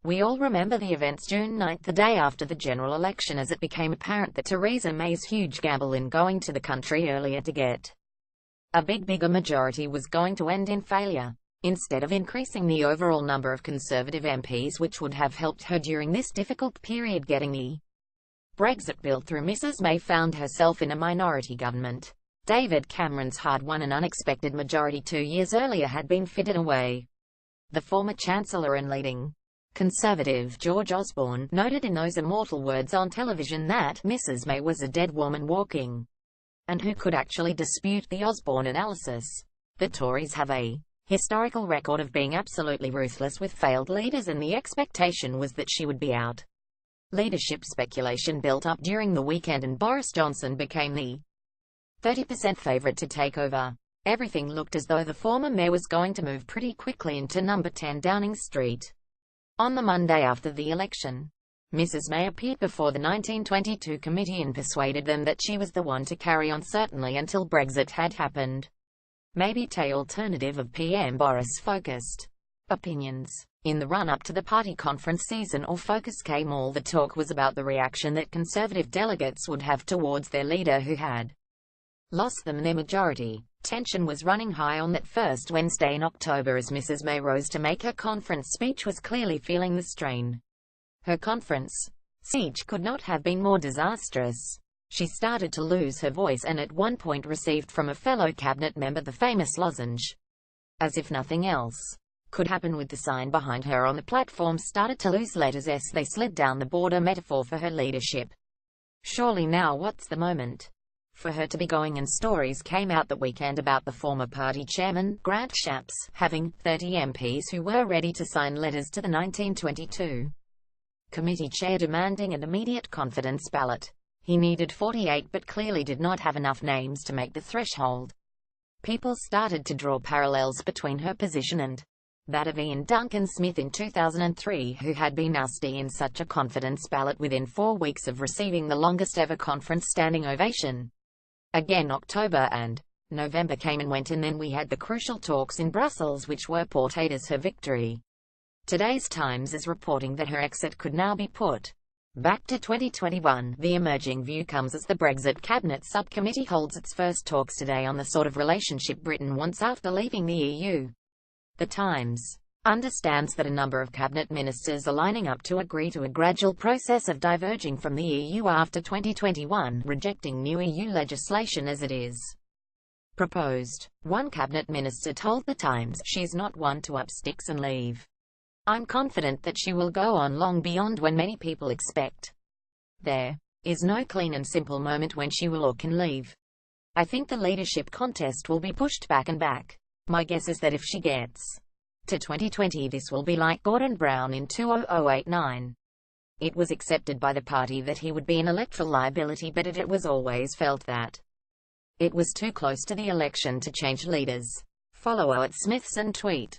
We all remember the events June 9, the day after the general election, as it became apparent that Theresa May's huge gamble in going to the country earlier to get a bigger majority was going to end in failure. Instead of increasing the overall number of Conservative MPs which would have helped her during this difficult period getting the Brexit bill through, Mrs May found herself in a minority government. David Cameron's hard-won and unexpected majority 2 years earlier had been fitted away. The former Chancellor and leading Conservative George Osborne noted in those immortal words on television that Mrs May was a dead woman walking. And who could actually dispute the Osborne analysis? The Tories have a historical record of being absolutely ruthless with failed leaders, and the expectation was that she would be out. Leadership speculation built up during the weekend and Boris Johnson became the 30% favourite to take over. Everything looked as though the former mayor was going to move pretty quickly into number 10 Downing Street. On the Monday after the election, Mrs May appeared before the 1922 committee and persuaded them that she was the one to carry on, certainly until Brexit had happened. Maybe the alternative of PM Boris focused opinions. In the run-up to the party conference season or focus came all the talk was about the reaction that Conservative delegates would have towards their leader who had lost them their majority. Tension was running high on that first Wednesday in October as Mrs May rose to make her conference speech, was clearly feeling the strain. Her conference speech could not have been more disastrous. She started to lose her voice and at one point received from a fellow cabinet member the famous lozenge. As if nothing else could happen with the sign behind her on the platform started to lose letters as they slid down the board, a metaphor for her leadership. Surely now what's the moment for her to be going? And stories came out that weekend about the former party chairman, Grant Shapps, having 30 MPs who were ready to sign letters to the 1922 committee chair demanding an immediate confidence ballot. He needed 48 but clearly did not have enough names to make the threshold. People started to draw parallels between her position and that of Ian Duncan Smith in 2003, who had been ousted in such a confidence ballot within 4 weeks of receiving the longest ever conference standing ovation. Again, October and November came and went, and then we had the crucial talks in Brussels which were portrayed as her victory. Today's Times is reporting that her exit could now be put back to 2021. The emerging view comes as the Brexit Cabinet Subcommittee holds its first talks today on the sort of relationship Britain wants after leaving the EU. The Times understands that a number of cabinet ministers are lining up to agree to a gradual process of diverging from the EU after 2021, rejecting new EU legislation as it is proposed. One cabinet minister told The Times she's not one to up sticks and leave. I'm confident that she will go on long beyond when many people expect. There is no clean and simple moment when she will or can leave. I think the leadership contest will be pushed back and back. My guess is that if she gets to 2020, this will be like Gordon Brown in 2008-9. It was accepted by the party that he would be an electoral liability, but it was always felt that it was too close to the election to change leaders. Follow @Smithson tweet.